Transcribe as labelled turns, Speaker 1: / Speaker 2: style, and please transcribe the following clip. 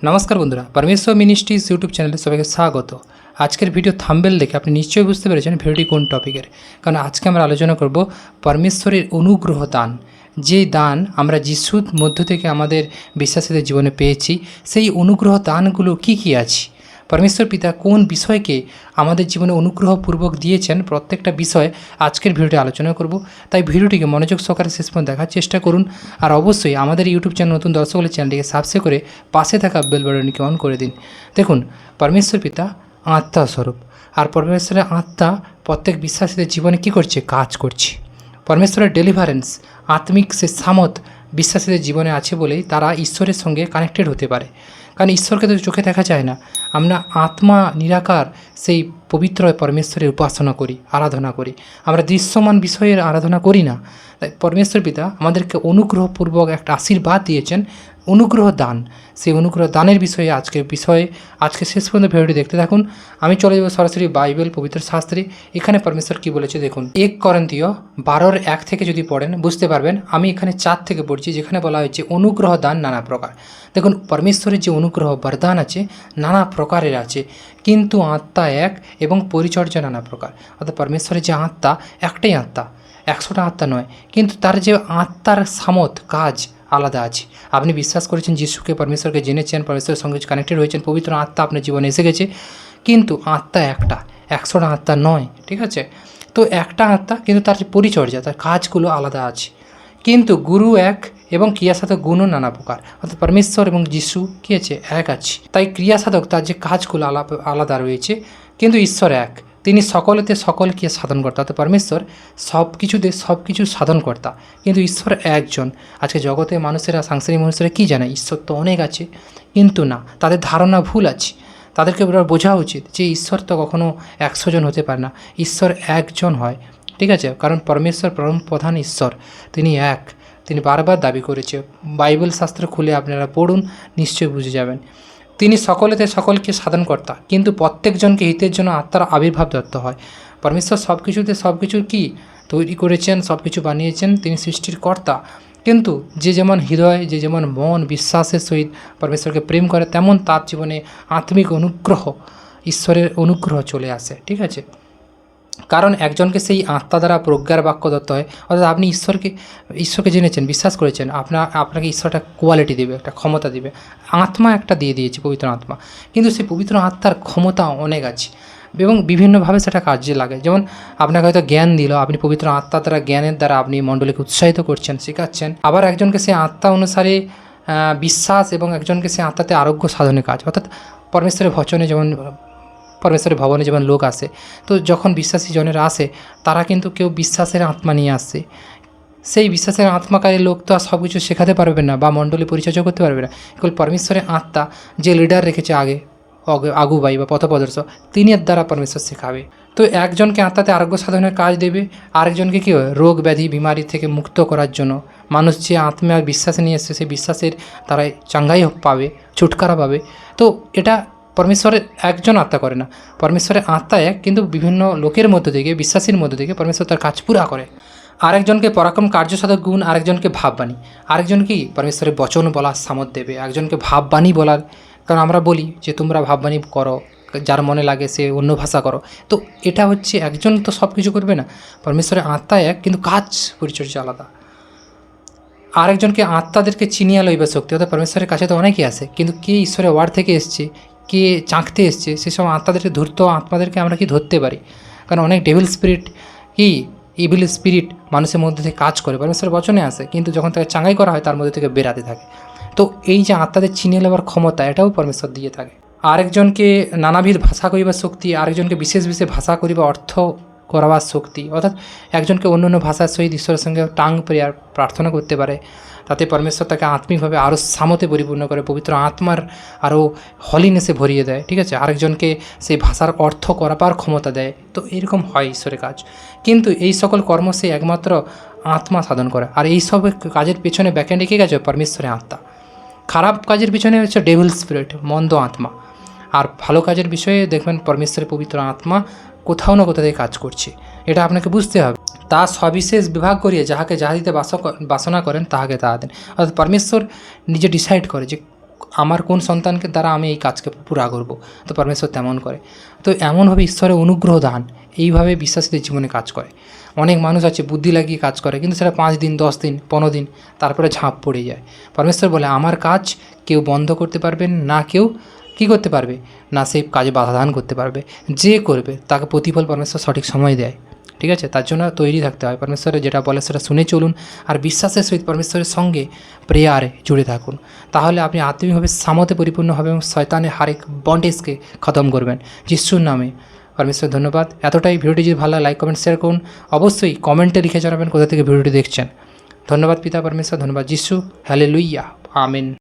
Speaker 1: নমস্কার বন্ধুরা, পরমেশ্বর মিনিস্ট্রিজ ইউটিউব চ্যানেলে সবাইকে স্বাগত। আজকের ভিডিও থাম্বনেল দেখে আপনি নিশ্চয়ই বুঝতে পেরেছেন ভিডিওটি কোন টপিকের। কারণ আজকে আমরা আলোচনা করব পরমেশ্বরের অনুগ্রহ দান। যে দান আমরা যিশুর মধ্য থেকে আমাদের বিশ্বাসীদের জীবনে পেয়েছি, সেই অনুগ্রহ দানগুলো কী কী আছে, পরমেশ্বর পিতা কোন বিষয়কে আমাদের জীবনে অনুগ্রহপূর্বক দিয়েছেন, প্রত্যেকটা বিষয় আজকের ভিডিওতে আলোচনা করব। তাই ভিডিওটিকে মনোযোগ সহকারে শেষ পর্যন্ত দেখার চেষ্টা করুন। আর অবশ্যই আমাদের ইউটিউব চ্যানেল নতুন দর্শক হলে চ্যানেলটিকে সাবস্ক্রাইব করে পাশে থাকা বেল বাটনটিকে অন করে দিন। দেখুন, পরমেশ্বর পিতা আত্মা স্বরূপ, আর পরমেশ্বরের আত্মা প্রত্যেক বিশ্বাসীদের জীবনে কী করছে, কাজ করছে। পরমেশ্বরের ডেলিভারেন্স, আত্মিক সে সামত বিশ্বাসীদের জীবনে আছে বলেই তারা ঈশ্বরের সঙ্গে কানেক্টেড হতে পারে। কারণ ঈশ্বরকে তো চোখে দেখা যায় না, আমরা আত্মা নিরাকার সেই পবিত্র পরমেশ্বরের উপাসনা করি, আরাধনা করি। আমরা দৃশ্যমান বিষয়ের আরাধনা করি না। তাই পরমেশ্বর পিতা আমাদেরকে অনুগ্রহপূর্বক একটা আশীর্বাদ দিয়েছেন, অনুগ্রহ দান। সেই অনুগ্রহ দানের বিষয়ে আজকে শেষ পর্যন্ত ভিডিওটি দেখতে থাকুন। আমি চলে যাব সরাসরি বাইবেল পবিত্র শাস্ত্রে। এখানে পরমেশ্বর কি বলেছে দেখুন। 1 করিন্থীয় 12:1 থেকে যদি পড়েন বুঝতে পারবেন। আমি এখানে 4 থেকে পড়ছি, যেখানে বলা হয়েছে অনুগ্রহ দান নানা প্রকার। দেখুন, পরমেশ্বরের যে অনুগ্রহ বরদান আছে নানা প্রকারের আছে, কিন্তু আত্মা এক এবং পরিচর্যা নানা প্রকার। অর্থাৎ পরমেশ্বরের যে আত্মা, একটাই আত্মা, 100টা আত্মা নয়, কিন্তু তার যে আত্মার সামত কাজ আলাদা আছে। আপনি বিশ্বাস করেছেন যিশুকে, পরমেশ্বরকে জেনেছেন, পরমেশ্বরের সঙ্গে কানেক্টেড হয়েছেন, পবিত্র আত্মা আপনার জীবনে এসে গেছে, কিন্তু আত্মা একটা, 100টা আত্মা নয়, ঠিক আছে? তো একটা আত্মা, কিন্তু তার যে পরিচর্যা, তার কাজগুলো আলাদা আছে। কিন্তু গুরু এক এবং ক্রিয়াসাধক গুণও নানা প্রকার। অর্থাৎ পরমেশ্বর এবং যিশু কী আছে, এক আছে। তাই ক্রিয়াসাধক তার যে কাজগুলো আলাদা রয়েছে, কিন্তু ঈশ্বর এক। তিনি সকলেতে সকলকে সাধন কর্তা। অর্থাৎ পরমেশ্বর সব কিছুতে সব কিছু সাধন কর্তা, কিন্তু ঈশ্বর একজন। আজকে জগতে মানুষেরা, সাংসারিক মানুষেরা কী জানে, ঈশ্বর তো অনেক আছে, কিন্তু না, তাদের ধারণা ভুল আছে। তাদেরকে বোঝা উচিত যে ঈশ্বর তো কখনো 100 জন হতে পারে না, ঈশ্বর একজন হয়, ঠিক আছে? কারণ পরমেশ্বর পরম প্রধান ঈশ্বর, তিনি এক। তিনি বারবার দাবি করেছে। বাইবেল শাস্ত্র খুলে আপনারা পড়ুন, নিশ্চয়ই বুঝে যাবেন। তিনি সকলেতে সকলকে সাধন কর্তা, কিন্তু প্রত্যেকজনকে হিতের জন্য আত্মার আবির্ভাব দত্ত হয়। পরমেশ্বর সব কিছুতে সব কিছু কি তৈরি করেছেন, সব কিছু বানিয়েছেন, তিনি সৃষ্টির কর্তা। কিন্তু যে যেমন হৃদয়, যে যেমন মন বিশ্বাসের সহিত পরমেশ্বরকে প্রেম করে, তেমন তার জীবনে আত্মিক অনুগ্রহ, ঈশ্বরের অনুগ্রহ চলে আসে, ঠিক আছে? কারণ একজনকে সেই আত্মা দ্বারা প্রজ্ঞার বাক্য দত্ত হয়। অর্থাৎ আপনি ঈশ্বরকে জেনেছেন, বিশ্বাস করেছেন, আপনাকে ঈশ্বরটা কোয়ালিটি দেবে, একটা ক্ষমতা দেবে। আত্মা একটা দিয়ে দিয়েছে, পবিত্র আত্মা, কিন্তু সেই পবিত্র আত্মার ক্ষমতা অনেক আছে এবং বিভিন্নভাবে সেটা কাজে লাগে। যেমন আপনাকে হয়তো জ্ঞান দিল, আপনি পবিত্র আত্মা দ্বারা, জ্ঞানের দ্বারা আপনি মণ্ডলীকে উৎসাহিত করছেন, শেখাচ্ছেন। আবার একজনকে সেই আত্মা অনুসারে বিশ্বাস, এবং একজনকে সেই আত্মাতে আরোগ্য সাধনের কাজ। অর্থাৎ পরমেশ্বরের বচনে যেমন, পরমেশ্বরের ভবনে যেমন লোক আসে, তো যখন বিশ্বাসী জনেরা আসে, তারা কিন্তু কেউ বিশ্বাসের আত্মা নিয়ে আসছে। সেই বিশ্বাসের আত্মাকারী লোক তো আর সব কিছু শেখাতে পারবে না বা মণ্ডলী পরিচর্যা করতে পারবে না। কেবল পরমেশ্বরের আত্মা যে লিডার রেখেছে আগুবাই বা পথপ্রদর্শক, তিনি এর দ্বারা পরমেশ্বর শেখাবে। তো একজনকে আত্মাতে আরোগ্য সাধনের কাজ দেবে, আরেকজনকে কী হয়, রোগ ব্যাধি বিমারি থেকে মুক্ত করার জন্য। মানুষ যে আত্মা বিশ্বাস নিয়ে এসছে, সেই বিশ্বাসের দ্বারাই চাঙ্গাই পাবে, ছুটকারা পাবে। তো এটা পরমেশ্বরের একজন আত্মা করে না, পরমেশ্বরের আত্মা এক, কিন্তু বিভিন্ন লোকের মধ্য থেকে, বিশ্বাসীর মধ্য থেকে পরমেশ্বর তার কাজ পুরা করে। আরেকজনকে পরাক্রম কার্যসাধক গুণ, আরেকজনকে ভাববাণী, আরেকজন কি পরমেশ্বরের বচন বলার সামর্থ্য দেবে, একজনকে ভাববাণী বলার। কারণ আমরা বলি যে তোমরা ভাববাণী করো, যার মনে লাগে সে অন্য ভাষা করো। তো এটা হচ্ছে, একজন তো সব কিছু করবে না, পরমেশ্বরের আত্মা এক, কিন্তু কাজ পরিচর্যা আলাদা। আরেকজনকে আত্মাদেরকে চিনিয়া লইবার শক্তি। অর্থাৎ পরমেশ্বরের কাছে তো অনেকেই আসে, কিন্তু কে ঈশ্বরের ওয়ার্ড থেকে এসছে, কে চাঁকতে এসছে, সেসব আত্মাদেরকে আত্মাদেরকে আমরা কি ধরতে পারি। কারণ অনেক ডেভিল স্পিরিট, ইভিল স্পিরিট মানুষের মধ্যে থেকে কাজ করে, পরমেশ্বরের বচনে আসে, কিন্তু যখন তাকে চাঙ্গাই করা হয় তার মধ্যে থেকে বেরাতে থাকে। তো এই যে আত্মাদের চিনিয়ে নেওয়ার ক্ষমতা, এটাও পরমেশ্বর দিয়ে থাকে। আরেকজনকে নানাবিধ ভাষা করিবার শক্তি, আরেকজনকে বিশেষ বিশেষ ভাষা করিবার অর্থ করাবার শক্তি। অর্থাৎ একজনকে অন্য অন্য ভাষার সহিত ঈশ্বরের সঙ্গে টাং প্রেয়ার প্রার্থনা করতে পারে, তাতে পরমেশ্বর তাকে আত্মিকভাবে আরও সামতে পরিপূর্ণ করে, পবিত্র আত্মার আরও হলিনেসে ভরিয়ে দেয়, ঠিক আছে? আরেকজনকে সেই ভাষার অর্থ করাবার ক্ষমতা দেয়। তো এরকম হয় ঈশ্বরের কাজ, কিন্তু এই সকল কর্ম সে একমাত্র আত্মা সাধন করে। আর এই সব কাজের পেছনে ব্যাকএন্ডে কে গেছে, পরমেশ্বরের আত্মা। খারাপ কাজের পিছনে হচ্ছে ডেভিল স্পিরিট, মন্দ আত্মা। আর ভালো কাজের বিষয়ে দেখবেন পরমেশ্বরের পবিত্র আত্মা কোথাও না কোথাও কাজ করছে, এটা আপনাকে বুঝতে হবে। তা সবিশেষ বিভাগ করিয়ে যাহাকে যাহা দিতে বাসনা করেন তাহাকে তাহা দেন। অর্থাৎ পরমেশ্বর নিজে ডিসাইড করে যে আমার কোন সন্তানকে দ্বারা আমি এই কাজকে পুরা করব, তো পরমেশ্বর তেমন করে। তো এমনভাবে ঈশ্বরের অনুগ্রহ দান এইভাবে বিশ্বাসীদের জীবনে কাজ করে। অনেক মানুষ আছে বুদ্ধি লাগিয়ে কাজ করে, কিন্তু সেটা 5 দিন 10 দিন 15 দিন তারপরে ঝাঁপ পড়ে যায়। পরমেশ্বর বলে আমার কাজ কেউ বন্ধ করতে পারবে না, কেউ কী করতে পারবে না, সেই কাজে বাধা দান করতে পারবে। যে করবে তাকে প্রতিফল পরমেশ্বর সঠিক সময় দেয়। ঠিক আছে, তার জন্য তৈরি থাকতে হয়। পরমেশ্বরের যেটা বলে সেটা শুনে চলুন, আর বিশ্বাসের সহিত পরমেশ্বরের সঙ্গে প্রেয়ারে জুড়ে থাকুন। তাহলে আপনি আত্মিকভাবে সামতে পরিপূর্ণ হবে এবং শয়তানের হারেক বন্ডেজকে খতম করবেন যিশুর নামে। পরমেশ্বর ধন্যবাদ। এতটাই। ভিডিওটি যদি ভালো লাগে লাইক কমেন্ট শেয়ার করুন। অবশ্যই কমেন্টে লিখে জানাবেন কোথা থেকে ভিডিওটি দেখছেন। ধন্যবাদ পিতা পরমেশ্বর, ধন্যবাদ যিশু। হ্যালেলুইয়া, আমেন।